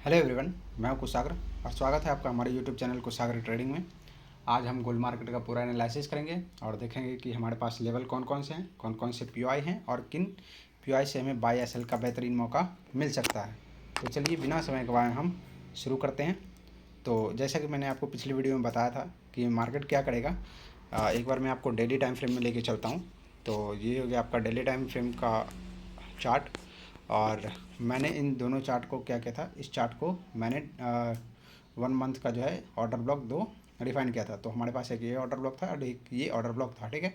Hello everyone, मैं हूं कुशाग्र और स्वागत है आपका हमारे यूट्यूब चैनल कुशाग्र ट्रेडिंग में। आज हम गोल्ड मार्केट का पूरा एनालिसिस करेंगे और देखेंगे कि हमारे पास लेवल कौन कौन से हैं, कौन कौन से पीओआई हैं और किन पीओआई से हमें बाय या सेल का बेहतरीन मौका मिल सकता है। तो चलिए बिना समय गंवाए हम शुरू करते हैं। तो जैसा कि मैंने आपको पिछली वीडियो में बताया था कि मार्केट क्या करेगा, एक बार मैं आपको डेली टाइम फ्रेम में लेके चलता हूँ। तो ये हो गया आपका डेली टाइम फ्रेम का चार्ट और मैंने इन दोनों चार्ट को क्या किया था, इस चार्ट को मैंने 1 मंथ का जो है ऑर्डर ब्लॉक दो डिफाइन किया था। तो हमारे पास एक ये ऑर्डर ब्लॉक था और एक ये ऑर्डर ब्लॉक था, ठीक है।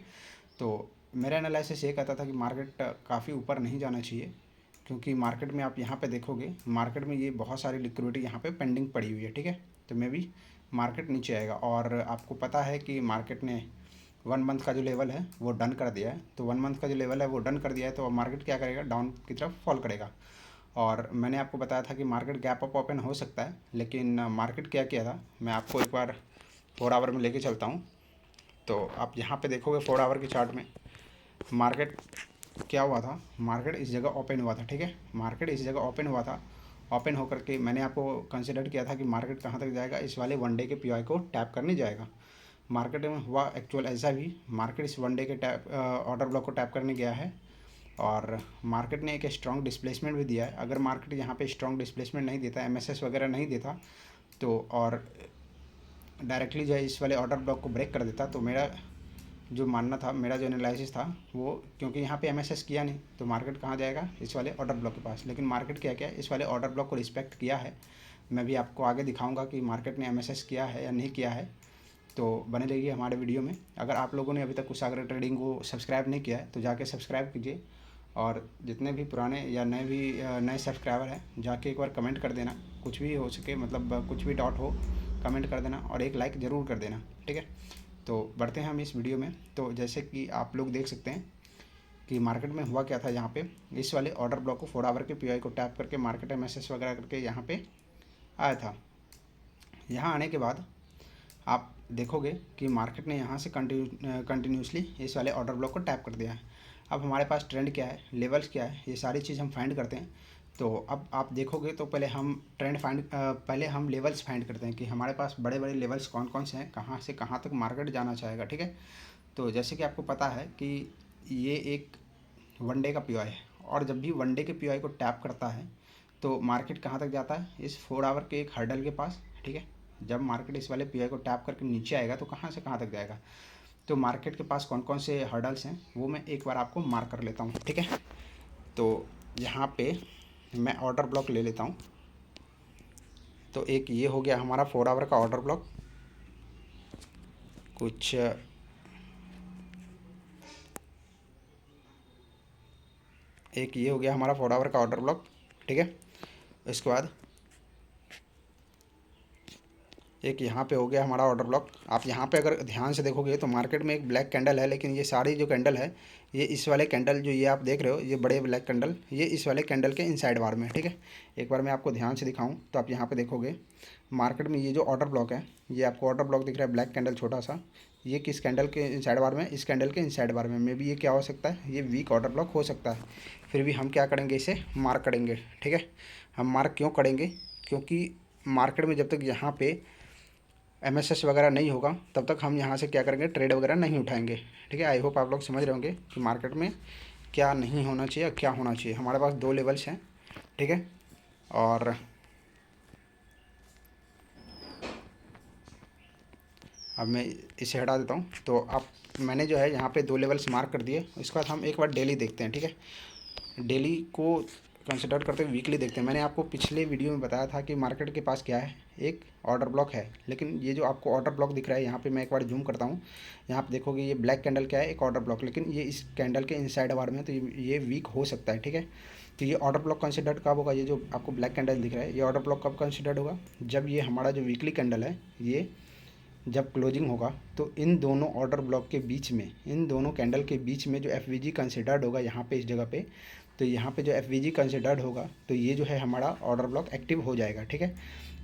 तो मेरा एनालिसिस ये कहता था कि मार्केट काफ़ी ऊपर नहीं जाना चाहिए, क्योंकि मार्केट में आप यहाँ पे देखोगे, मार्केट में ये बहुत सारी लिक्विडिटी यहाँ पे पेंडिंग पड़ी हुई है, ठीक है। तो मे भी मार्केट नीचे आएगा और आपको पता है कि मार्केट ने 1 मंथ का जो लेवल है वो डन कर दिया है। तो 1 मंथ का जो लेवल है वो डन कर दिया है, तो मार्केट क्या करेगा, डाउन की तरफ फॉल करेगा। और मैंने आपको बताया था कि मार्केट गैप अप ओपन हो सकता है, लेकिन मार्केट क्या किया था, मैं आपको एक बार 4 आवर में लेके चलता हूँ। तो आप यहाँ पे देखोगे 4 आवर के चार्ट में मार्केट क्या हुआ था, मार्केट इस जगह ओपन हुआ था, ठीक है। मार्केट इस जगह ओपन हुआ था, ओपन होकर के मैंने आपको कंसिडर किया था कि मार्केट कहाँ तक जाएगा, इस वाले 1 डे के पीओआई को टैप करने जाएगा। मार्केट में हुआ एक्चुअल ऐसा भी, मार्केट इस 1 डे के टैप ऑर्डर ब्लॉक को टैप करने गया है और मार्केट ने एक स्ट्रॉन्ग डिस्प्लेसमेंट भी दिया है। अगर मार्केट यहाँ पे स्ट्रॉन्ग डिस्प्लेसमेंट नहीं देता, एमएसएस वगैरह नहीं देता, तो और डायरेक्टली जो है इस वाले ऑर्डर ब्लॉक को ब्रेक कर देता, तो मेरा जो मानना था, मेरा जो एनालिसिस था वो, क्योंकि यहाँ पे एमएसएस किया नहीं तो मार्केट कहाँ जाएगा, इस वाले ऑर्डर ब्लॉक के पास। लेकिन मार्केट क्या किया, इस वाले ऑर्डर ब्लॉक को रिस्पेक्ट किया है। मैं भी आपको आगे दिखाऊंगा कि मार्केट ने एमएसएस किया है या नहीं किया है, तो बने रहिए हमारे वीडियो में। अगर आप लोगों ने अभी तक कुशाग्र ट्रेडिंग को सब्सक्राइब नहीं किया है तो जाके सब्सक्राइब कीजिए, और जितने भी पुराने या नए सब्सक्राइबर हैं जाके एक बार कमेंट कर देना, कुछ भी हो सके, मतलब कुछ भी डाउट हो कमेंट कर देना और एक लाइक ज़रूर कर देना, ठीक है। तो बढ़ते हैं हम इस वीडियो में। तो जैसे कि आप लोग देख सकते हैं कि मार्केट में हुआ क्या था, यहाँ पे इस वाले ऑर्डर ब्लॉक को 4 आवर के पीओआई को टैप करके मार्केट एमएसएस वगैरह करके यहाँ पे आया था। यहाँ आने के बाद आप देखोगे कि मार्केट ने यहाँ से कंटिन्यूसली इस वाले ऑर्डर ब्लॉक को टैप कर दिया है। अब हमारे पास ट्रेंड क्या है, लेवल्स क्या है, ये सारी चीज़ हम फाइंड करते हैं। तो अब आप देखोगे तो पहले हम लेवल्स फाइंड करते हैं कि हमारे पास बड़े बड़े लेवल्स कौन कौन से हैं, कहाँ से कहाँ तक मार्केट जाना चाहेगा, ठीक है। तो जैसे कि आपको पता है कि ये एक 1 डे का पीओआई है, और जब भी 1 डे के पीओआई को टैप करता है तो मार्केट कहाँ तक जाता है, इस 4 आवर के एक हर्डल के पास, ठीक है। जब मार्केट इस वाले पीओआई को टैप करके नीचे आएगा तो कहाँ से कहाँ तक जाएगा। तो मार्केट के पास कौन कौन से हर्डल्स हैं वो मैं एक बार आपको मार्क कर लेता हूँ, ठीक है। तो यहाँ पे मैं ऑर्डर ब्लॉक ले लेता हूँ। तो एक ये हो गया हमारा 4 आवर का ऑर्डर ब्लॉक, कुछ एक ये हो गया हमारा 4 आवर का ऑर्डर ब्लॉक, ठीक है। इसके बाद एक यहाँ पे हो गया हमारा ऑर्डर ब्लॉक। आप यहाँ पे अगर ध्यान से देखोगे तो मार्केट में एक ब्लैक कैंडल है, लेकिन ये सारी जो कैंडल है, ये इस वाले कैंडल जो ये आप देख रहे हो, ये बड़े ब्लैक कैंडल, ये इस वाले कैंडल के इनसाइड बार में है, ठीक है। एक बार मैं आपको ध्यान से दिखाऊं तो आप यहाँ पे देखोगे मार्केट में ये जो ऑर्डर ब्लॉक है, ये आपको ऑर्डर ब्लॉक दिख रहा है, ब्लैक कैंडल छोटा सा, ये किस कैंडल के इनसाइड बार में, इस कैंडल के इनसाइड बार में। मे बी ये क्या हो सकता है, ये वीक ऑर्डर ब्लॉक हो सकता है। फिर भी हम क्या करेंगे, इसे मार्क करेंगे, ठीक है। हम मार्क क्यों करेंगे, क्योंकि मार्केट में जब तक यहाँ पे एमएसएस वगैरह नहीं होगा तब तक हम यहाँ से क्या करेंगे, ट्रेड वगैरह नहीं उठाएंगे, ठीक है। आई होप आप लोग समझ रहे होंगे कि मार्केट में क्या नहीं होना चाहिए, क्या होना चाहिए। हमारे पास 2 लेवल्स हैं, ठीक है। और अब मैं इसे हटा देता हूँ। तो आप, मैंने जो है यहाँ पे 2 लेवल्स मार्क कर दिए। इसके बाद हम एक बार डेली देखते हैं, ठीक है। डेली को कंसिडर करते हुए वीकली देखते हैं। मैंने आपको पिछले वीडियो में बताया था कि मार्केट के पास क्या है, एक ऑर्डर ब्लॉक है। लेकिन ये जो आपको ऑर्डर ब्लॉक दिख रहा है, यहाँ पे मैं एक बार जूम करता हूँ, यहाँ पे देखोगे ये ब्लैक कैंडल क्या है, एक ऑर्डर ब्लॉक, लेकिन ये इस कैंडल के इनसाइड बार में है, तो ये वीक हो सकता है, ठीक है। तो ये ऑर्डर ब्लॉक कंसिडर्ड कब होगा, ये जो आपको ब्लैक कैंडल दिख रहा है, ये ऑर्डर ब्लॉक कब कंसिडर्ड होगा, जब ये हमारा जो वीकली कैंडल है, ये जब क्लोजिंग होगा तो इन दोनों ऑर्डर ब्लॉक के बीच में, इन दोनों कैंडल के बीच में जो एफ कंसिडर्ड होगा यहाँ पे, इस जगह पे, तो यहाँ पे जो एफ कंसिडर्ड होगा तो ये जो है हमारा ऑर्डर ब्लॉक एक्टिव हो जाएगा, ठीक है।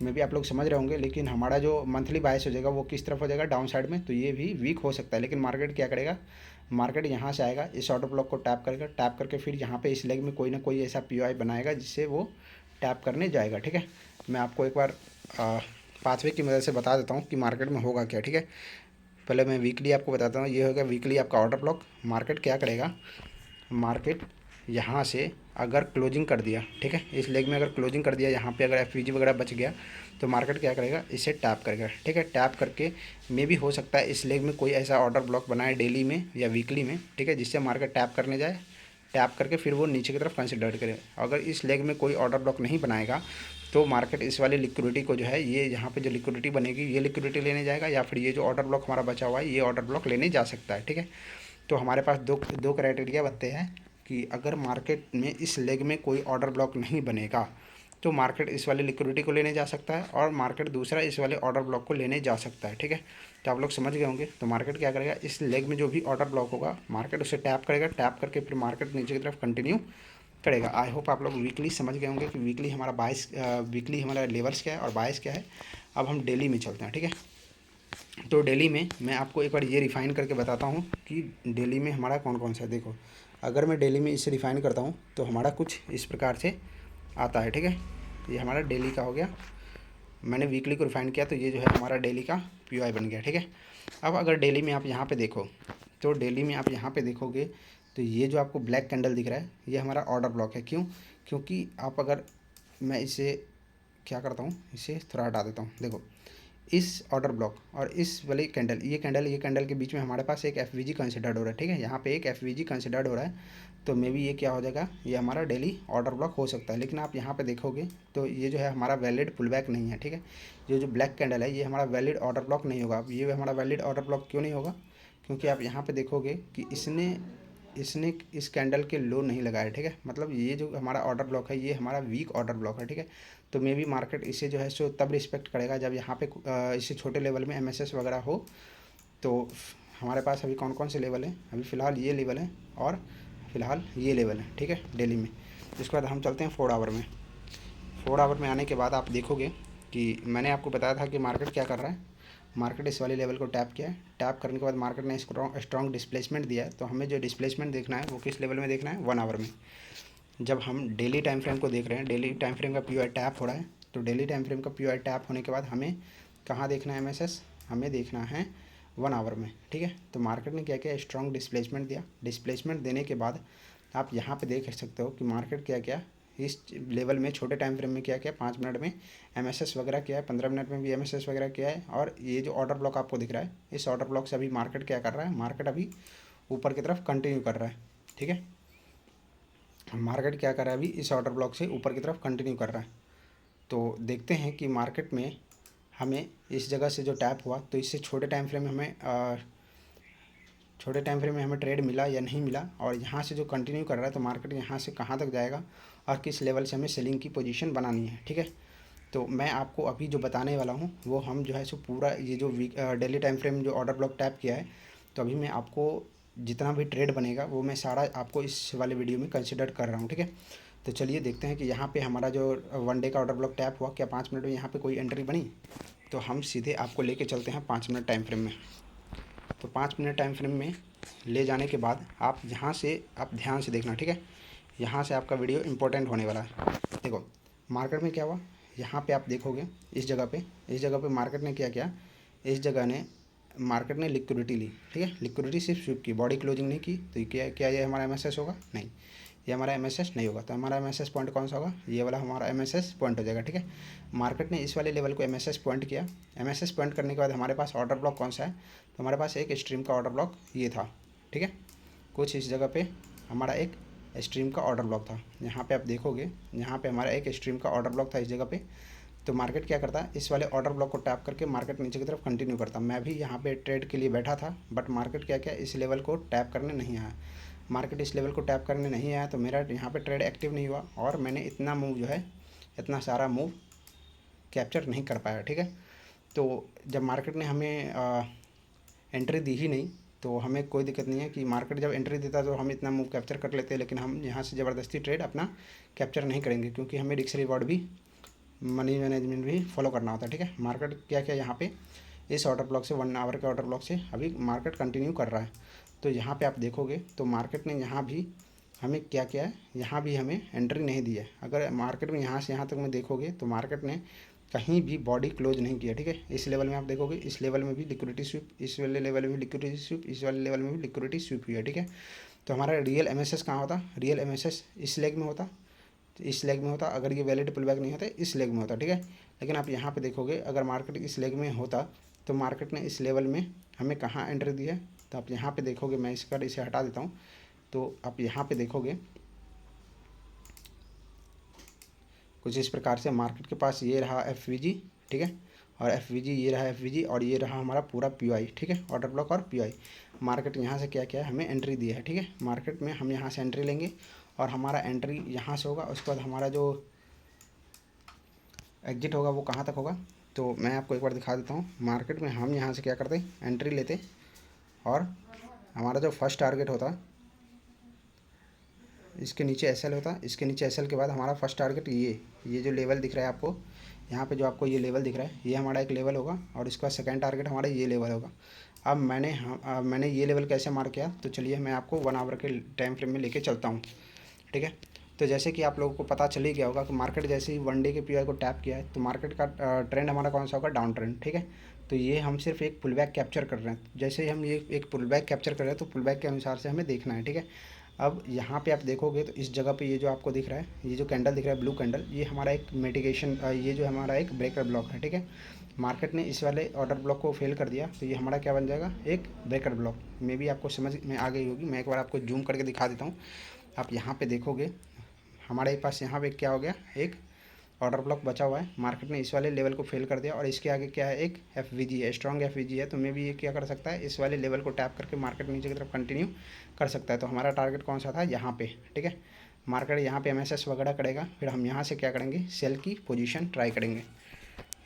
मे भी आप लोग समझ रहे होंगे, लेकिन हमारा जो मंथली बायस हो जाएगा वो किस तरफ हो जाएगा, डाउन साइड में। तो ये भी वीक हो सकता है, लेकिन मार्केट क्या करेगा, मार्केट यहाँ से आएगा, इस ऑर्डर ब्लॉक को टैप करेगा, टैप करके फिर यहाँ पे इस लेग में कोई ना कोई ऐसा पीओआई बनाएगा जिससे वो टैप करने जाएगा। ठीक है, मैं आपको एक बार पाथवे की मदद से बता देता हूँ कि मार्केट में होगा क्या। ठीक है, पहले मैं वीकली आपको बताता हूँ। ये होगा वीकली आपका ऑर्डर ब्लॉक। मार्केट क्या करेगा, मार्केट यहाँ से अगर क्लोजिंग कर दिया, ठीक है, इस लेग में अगर क्लोजिंग कर दिया, यहाँ पे अगर एफवीजी वगैरह बच गया तो मार्केट क्या करेगा, इसे टैप करेगा। ठीक है, टैप करके मे भी हो सकता है इस लेग में कोई ऐसा ऑर्डर ब्लॉक बनाए डेली में या वीकली में, ठीक है, जिससे मार्केट टैप करने जाए, टैप करके फिर वो नीचे की तरफ कंसिडर करे। अगर इस लेग में कोई ऑर्डर ब्लॉक नहीं बनाएगा तो मार्केट इस वाली लिक्विडिटी को जो है, ये यहाँ पे जो लिक्विडिटी बनेगी ये लिक्विडिटी लेने जाएगा, या फिर ये जो ऑर्डर ब्लॉक हमारा बचा हुआ है ये ऑर्डर ब्लॉक लेने जा सकता है। ठीक है, तो हमारे पास दो क्राइटेरिया बनते हैं कि अगर मार्केट में इस लेग में कोई ऑर्डर ब्लॉक नहीं बनेगा तो मार्केट इस वाली लिक्विडिटी को लेने जा सकता है, और मार्केट दूसरा इस वाले ऑर्डर ब्लॉक को लेने जा सकता है। ठीक है, तो आप लोग समझ गए होंगे। तो मार्केट क्या करेगा, इस लेग में जो भी ऑर्डर ब्लॉक होगा मार्केट उसे टैप करेगा, टैप करके फिर मार्केट नीचे की तरफ कंटिन्यू करेगा। आई होप आप लोग वीकली समझ गए होंगे कि वीकली हमारा बायस, वीकली हमारा लेवल्स क्या है और बायस क्या है। अब हम डेली में चलते हैं। ठीक है, तो डेली में मैं आपको एक बार ये रिफ़ाइन करके बताता हूँ कि डेली में हमारा कौन कौन सा है। देखो, अगर मैं डेली में इसे रिफ़ाइन करता हूँ तो हमारा कुछ इस प्रकार से आता है। ठीक है, ये हमारा डेली का हो गया। मैंने वीकली को रिफ़ाइन किया तो ये जो है हमारा डेली का पीओआई बन गया। ठीक है, अब अगर डेली में आप यहाँ पे देखो तो डेली में आप यहाँ पे देखोगे तो ये जो आपको ब्लैक कैंडल दिख रहा है ये हमारा ऑर्डर ब्लॉक है। क्यों, क्योंकि आप अगर, मैं इसे क्या करता हूँ, इसे थोड़ा हटा देता हूँ। देखो, इस ऑर्डर ब्लॉक और इस वाली कैंडल, ये कैंडल के बीच में हमारे पास एक एफवीजी कंसिडर्ड हो रहा है। ठीक है, यहाँ पे एक एफवीजी कंसिडर्ड हो रहा है, तो मे बी ये क्या हो जाएगा, ये हमारा डेली ऑर्डर ब्लॉक हो सकता है। लेकिन आप यहाँ पे देखोगे तो ये जो है हमारा वैलिड पुल बैक नहीं है। ठीक है, ये जो ब्लैक कैंडल है ये हमारा वैलिड ऑर्डर ब्लॉक नहीं होगा। अब ये हमारा वैलिड ऑर्डर ब्लॉक क्यों नहीं होगा, क्योंकि आप यहाँ पे देखोगे कि इसने इसने इस कैंडल के लो नहीं लगाया। ठीक है, मतलब ये जो हमारा ऑर्डर ब्लॉक है ये हमारा वीक ऑर्डर ब्लॉक है। ठीक है, तो मे बी मार्केट इसे जो है सो तब रिस्पेक्ट करेगा जब यहाँ पे इसे छोटे लेवल में एमएसएस वगैरह हो। तो हमारे पास अभी कौन कौन से लेवल हैं, अभी फ़िलहाल ये लेवल है और फ़िलहाल ये लेवल है। ठीक है, डेली में। इसके बाद हम चलते हैं 4 आवर में। 4 आवर में आने के बाद आप देखोगे कि मैंने आपको बताया था कि मार्केट क्या कर रहा है, मार्केट इस वाले लेवल को टैप किया है। टैप करने के बाद मार्केट ने स्ट्रॉन्ग डिस्प्लेसमेंट दिया है। तो हमें जो डिस्प्लेसमेंट देखना है वो किस लेवल में देखना है, 1 आवर में। जब हम डेली टाइम फ्रेम को देख रहे हैं, डेली टाइम फ्रेम का पीओआई टैप हो रहा है, तो डेली टाइम फ्रेम का पीओआई टैप होने के बाद हमें कहाँ देखना है एमएसएस, हमें देखना है 1 आवर में। ठीक है, तो मार्केट ने क्या किया, स्ट्रॉन्ग डिस्प्लेसमेंट दिया। डिस्प्लेसमेंट देने के बाद आप यहाँ पे देख सकते हो कि मार्केट क्या किया, इस लेवल में छोटे टाइम फ्रेम में क्या किया, 5 मिनट में एमएसएस वगैरह किया है, 15 मिनट में भी एमएसएस वगैरह किया है। और ये जो ऑर्डर ब्लॉक आपको दिख रहा है, इस ऑर्डर ब्लॉक से अभी मार्केट क्या कर रहा है, मार्केट अभी ऊपर की तरफ कंटिन्यू कर रहा है। ठीक है, मार्केट क्या कर रहा है, अभी इस ऑर्डर ब्लॉक से ऊपर की तरफ कंटिन्यू कर रहा है। तो देखते हैं कि मार्केट में हमें इस जगह से जो टैप हुआ तो इससे छोटे टाइम फ्रेम में हमें ट्रेड मिला या नहीं मिला, और यहाँ से जो कंटिन्यू कर रहा है तो मार्केट यहाँ से कहाँ तक जाएगा और किस लेवल से हमें सेलिंग की पोजीशन बनानी है। ठीक है, तो मैं आपको अभी जो बताने वाला हूँ वो हम जो है सो पूरा ये जो डेली टाइम फ्रेम जो ऑर्डर ब्लॉक टैप किया है, तो अभी मैं आपको जितना भी ट्रेड बनेगा वो मैं सारा आपको इस वाले वीडियो में कंसिडर कर रहा हूँ। ठीक है, तो चलिए देखते हैं कि यहाँ पे हमारा जो 1 डे का ऑर्डर ब्लॉक टैप हुआ, क्या 5 मिनट में यहाँ पे कोई एंट्री बनी। तो हम सीधे आपको लेके चलते हैं 5 मिनट टाइम फ्रेम में। तो 5 मिनट टाइम फ्रेम में ले जाने के बाद आप यहाँ से आप ध्यान से देखना। ठीक है, यहाँ से आपका वीडियो इंपॉर्टेंट होने वाला है। देखो, मार्केट में क्या हुआ, यहाँ पे आप देखोगे इस जगह पे मार्केट ने क्या किया, इस जगह ने मार्केट ने लिक्विडिटी ली। ठीक है, लिक्विडिटी सिर्फ स्वीप की, बॉडी क्लोजिंग नहीं की। तो क्या ये हमारा एमएसएस होगा, नहीं, ये हमारा एमएसएस नहीं होगा। तो हमारा एमएसएस पॉइंट कौन सा होगा, ये वाला हमारा एमएसएस पॉइंट हो जाएगा। ठीक है, मार्केट ने इस वाले लेवल को एमएसएस पॉइंट किया। एमएसएस पॉइंट करने के बाद हमारे पास ऑर्डर ब्लॉक कौन सा है, तो हमारे पास एक स्ट्रीम का ऑर्डर ब्लॉक ये था। ठीक है, कुछ इस जगह पे हमारा एक स्ट्रीम का ऑर्डर ब्लॉक था। यहाँ पे आप देखोगे, यहाँ पे हमारा एक स्ट्रीम का ऑर्डर ब्लॉक था इस जगह पे। तो मार्केट क्या करता है, इस वाले ऑर्डर ब्लॉक को टैप करके मार्केट नीचे की तरफ कंटिन्यू करता। मैं भी यहाँ पे ट्रेड के लिए बैठा था, बट मार्केट क्या इस लेवल को टैप करने नहीं आया। मार्केट इस लेवल को टैप करने नहीं आया तो मेरा यहाँ पे ट्रेड एक्टिव नहीं हुआ, और मैंने इतना मूव जो है, इतना सारा मूव कैप्चर नहीं कर पाया। ठीक है, तो जब मार्केट ने हमें एंट्री दी ही नहीं तो हमें कोई दिक्कत नहीं है कि मार्केट जब एंट्री देता तो हम इतना मूव कैप्चर कर लेते हैं, लेकिन हम यहाँ से ज़बरदस्ती ट्रेड अपना कैप्चर नहीं करेंगे, क्योंकि हमें रिस्क रिवॉर्ड भी, मनी मैनेजमेंट भी फॉलो करना होता है। ठीक है, मार्केट क्या क्या यहाँ पे इस ऑर्डर ब्लॉक से 1 आवर के ऑर्डर ब्लॉक से अभी मार्केट कंटिन्यू कर रहा है। तो यहाँ पे आप देखोगे तो मार्केट ने यहाँ भी हमें क्या क्या है, यहाँ भी हमें एंट्री नहीं दी है। अगर मार्केट में यहाँ से यहाँ तक में देखोगे तो मार्केट ने कहीं भी बॉडी क्लोज नहीं किया, ठीक है। इस लेवल में आप देखोगे, इस लेवल में भी लिक्विडिटी स्वीप, इस वाले लेवल में भी लिक्विडिटी स्वीप, इस वाले लेवल में भी लिक्विडिटी स्वीप हुई है, ठीक है। तो हमारा रियल एमएसएस कहाँ होता, रियल एमएसएस इस लेग में होता, इस लेग में होता। अगर ये वैलिड पुल बैक नहीं होता इस लेग में होता, ठीक है। लेकिन आप यहाँ पे देखोगे अगर मार्केट इस लेग में होता तो मार्केट ने इस लेवल में हमें कहाँ एंट्री दी है, तो आप यहाँ पे देखोगे, मैं इसका इसे हटा देता हूँ। तो आप यहाँ पे देखोगे कुछ इस प्रकार से मार्केट के पास ये रहा एफवीजी, ठीक है, और एफवीजी ये रहा एफवीजी, और ये रहा हमारा पूरा पीओआई, ठीक है, ऑर्डर ब्लॉक और पीओआई। मार्केट यहाँ से क्या क्या है, हमें एंट्री दी है, ठीक है। मार्केट में हम यहाँ से एंट्री लेंगे और हमारा एंट्री यहाँ से होगा। उसके बाद हमारा जो एग्जिट होगा वो कहाँ तक होगा, तो मैं आपको एक बार दिखा देता हूँ। मार्केट में हम यहाँ से क्या करते, एंट्री लेते, और हमारा जो फर्स्ट टारगेट होता इसके नीचे एसएल होता, इसके नीचे एसएल के बाद हमारा फर्स्ट टारगेट ये जो लेवल दिख रहा है आपको यहाँ पे, जो आपको ये लेवल दिख रहा है, ये हमारा एक लेवल होगा, और इसका सेकंड टारगेट हमारा ये लेवल होगा। अब मैंने ये लेवल कैसे मार्क किया, तो चलिए मैं आपको 1 आवर के टाइम फ्रेम में लेके चलता हूँ, ठीक है। तो जैसे कि आप लोगों को पता चल ही गया होगा कि मार्केट जैसे ही 1 डे के पीआई को टैप किया है तो मार्केट का ट्रेंड हमारा कौन सा होगा, डाउन ट्रेंड, ठीक है। तो ये हम सिर्फ एक पुल बैक कैप्चर कर रहे हैं। जैसे ही हम ये एक पुल बैक कैप्चर कर रहे हैं तो पुल बैक के अनुसार से हमें देखना है, ठीक है। अब यहाँ पे आप देखोगे तो इस जगह पे ये जो आपको दिख रहा है, ये जो कैंडल दिख रहा है ब्लू कैंडल, ये हमारा एक मिटिगेशन, ये जो हमारा एक ब्रेकर ब्लॉक है, ठीक है। मार्केट ने इस वाले ऑर्डर ब्लॉक को फेल कर दिया तो ये हमारा क्या बन जाएगा, एक ब्रेकर ब्लॉक। मे भी आपको समझ में आ गई होगी, मैं एक बार आपको जूम करके दिखा देता हूँ। आप यहाँ पे देखोगे हमारे पास यहाँ पे क्या हो गया, एक ऑर्डर ब्लॉक बचा हुआ है। मार्केट ने इस वाले लेवल को फेल कर दिया और इसके आगे क्या है, एक एफवीजी है, स्ट्रॉन्ग एफवीजी है। तो मे भी ये क्या कर सकता है, इस वाले लेवल को टैप करके मार्केट नीचे की तरफ कंटिन्यू कर सकता है। तो हमारा टारगेट कौन सा था, यहाँ पे, ठीक है। मार्केट यहाँ पे एमएसएस वगैरह करेगा, फिर हम यहाँ से क्या करेंगे, सेल की पोजीशन ट्राई करेंगे।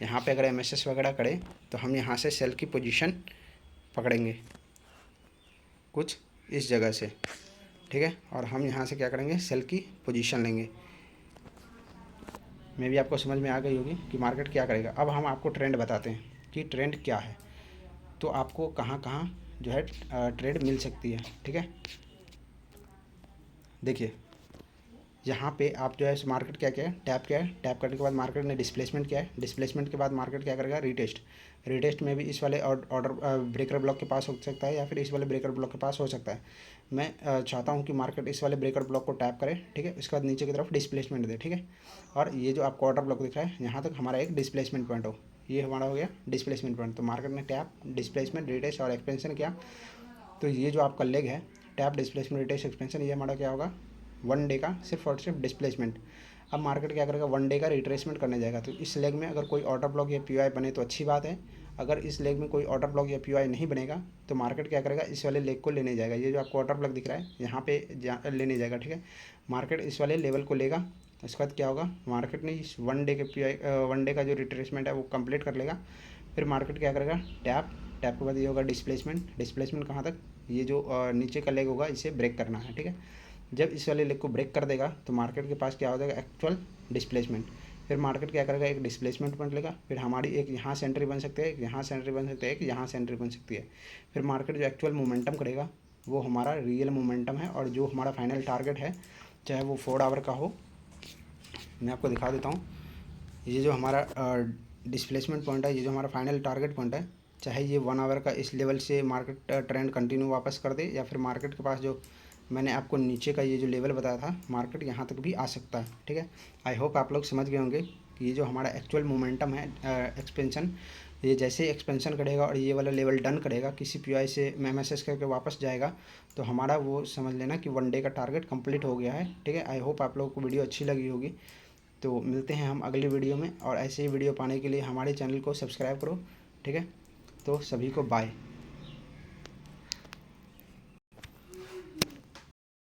यहाँ पे अगर एमएसएस वगैरह करे तो हम यहाँ से सेल की पोजीशन पकड़ेंगे कुछ इस जगह से, ठीक है, और हम यहाँ से क्या करेंगे, सेल की पोजीशन लेंगे। मे भी आपको समझ में आ गई होगी कि मार्केट क्या करेगा। अब हम आपको ट्रेंड बताते हैं कि ट्रेंड क्या है, तो आपको कहाँ कहाँ जो है ट्रेड मिल सकती है, ठीक है। देखिए यहाँ पे आप जो है मार्केट क्या क्या है, टैप किया है, टैप करने के बाद मार्केट ने डिस्प्लेसमेंट किया है, डिस्प्लेसमेंट के बाद मार्केट क्या करेगा, रीटेस्ट। रीटेस्ट में भी इस वाले ऑर्डर ब्रेकर ब्लॉक के पास हो सकता है या फिर इस वाले ब्रेकर ब्लॉक के पास हो सकता है। मैं चाहता हूँ कि मार्केट इस वाले ब्रेकर ब्लॉक को टैप करे, ठीक है। उसके बाद नीचे की तरफ डिस्प्लेसमेंट दे, ठीक है। और ये जो आपको ऑर्डर ब्लॉक दिख रहा है यहाँ तक हमारा एक डिस्प्लेसमेंट पॉइंट हो, ये हमारा हो गया डिस्प्लेसमेंट पॉइंट। तो मार्केट ने टैप, डिस्प्लेसमेंट, रिटेस्ट और एक्सपेंशन किया। तो ये जो आपका लेग है, टैप, डिस्प्लेसमेंट, रिटेस्ट, एक्सपेंशन, ये हमारा क्या होगा, 1 डे का सिर्फ और सिर्फ डिस्प्लेसमेंट। अब मार्केट क्या करेगा, 1 डे का रिट्रेसमेंट करने जाएगा। तो इस लेग में अगर कोई ऑर्डर ब्लॉक या पीओआई बने तो अच्छी बात है। अगर इस लेग में कोई ऑर्डर ब्लॉक या पीओआई नहीं बनेगा तो मार्केट क्या करेगा, इस वाले लेग को लेने जाएगा। ये जो आपको ऑर्डर ब्लॉक दिख रहा है यहाँ पे लेने जाएगा, ठीक है। मार्केट इस वाले लेवल को लेगा, उसके बाद क्या होगा, मार्केट ने इस 1 डे के पीओआई 1 डे का जो रिट्रेसमेंट है वो कंप्लीट कर लेगा। फिर मार्केट क्या करेगा, टैप, टैप के बाद ये होगा डिस्प्लेसमेंट। डिस्प्लेसमेंट कहाँ तक, ये जो नीचे का लेग होगा इसे ब्रेक करना है, ठीक है। जब इस वाले लेग को ब्रेक कर देगा तो मार्केट के पास क्या हो जाएगा, एक्चुअल डिस्प्लेसमेंट। फिर मार्केट क्या करेगा, एक डिस्प्लेसमेंट पॉइंट लेगा। फिर हमारी एक यहाँ से एंट्री बन सकती है, एक यहाँ से एंट्री बन सकती है, एक यहाँ से एंट्री बन सकती है। फिर मार्केट जो एक्चुअल मोमेंटम करेगा वो हमारा रियल मोमेंटम है, और जो हमारा फाइनल टारगेट है चाहे वो 4 आवर का हो, मैं आपको दिखा देता हूँ। ये जो हमारा डिस्प्लेसमेंट पॉइंट है, ये जो हमारा फाइनल टारगेट पॉइंट है, चाहे ये 1 आवर का इस लेवल से मार्केट ट्रेंड कंटिन्यू वापस कर दे, या फिर मार्केट के पास जो मैंने आपको नीचे का ये जो लेवल बताया था, मार्केट यहाँ तक भी आ सकता है, ठीक है। आई होप आप लोग समझ गए होंगे कि ये जो हमारा एक्चुअल मोमेंटम है, एक्सपेंशन, ये जैसे ही एक्सपेंशन करेगा और ये वाला लेवल डन करेगा, किसी पीओआई से एमएसएस करके वापस जाएगा, तो हमारा वो समझ लेना कि 1 डे का टारगेट कंप्लीट हो गया है, ठीक है। आई होप आप लोगों को वीडियो अच्छी लगी होगी। तो मिलते हैं हम अगली वीडियो में, और ऐसे ही वीडियो पाने के लिए हमारे चैनल को सब्सक्राइब करो, ठीक है। तो सभी को बाय।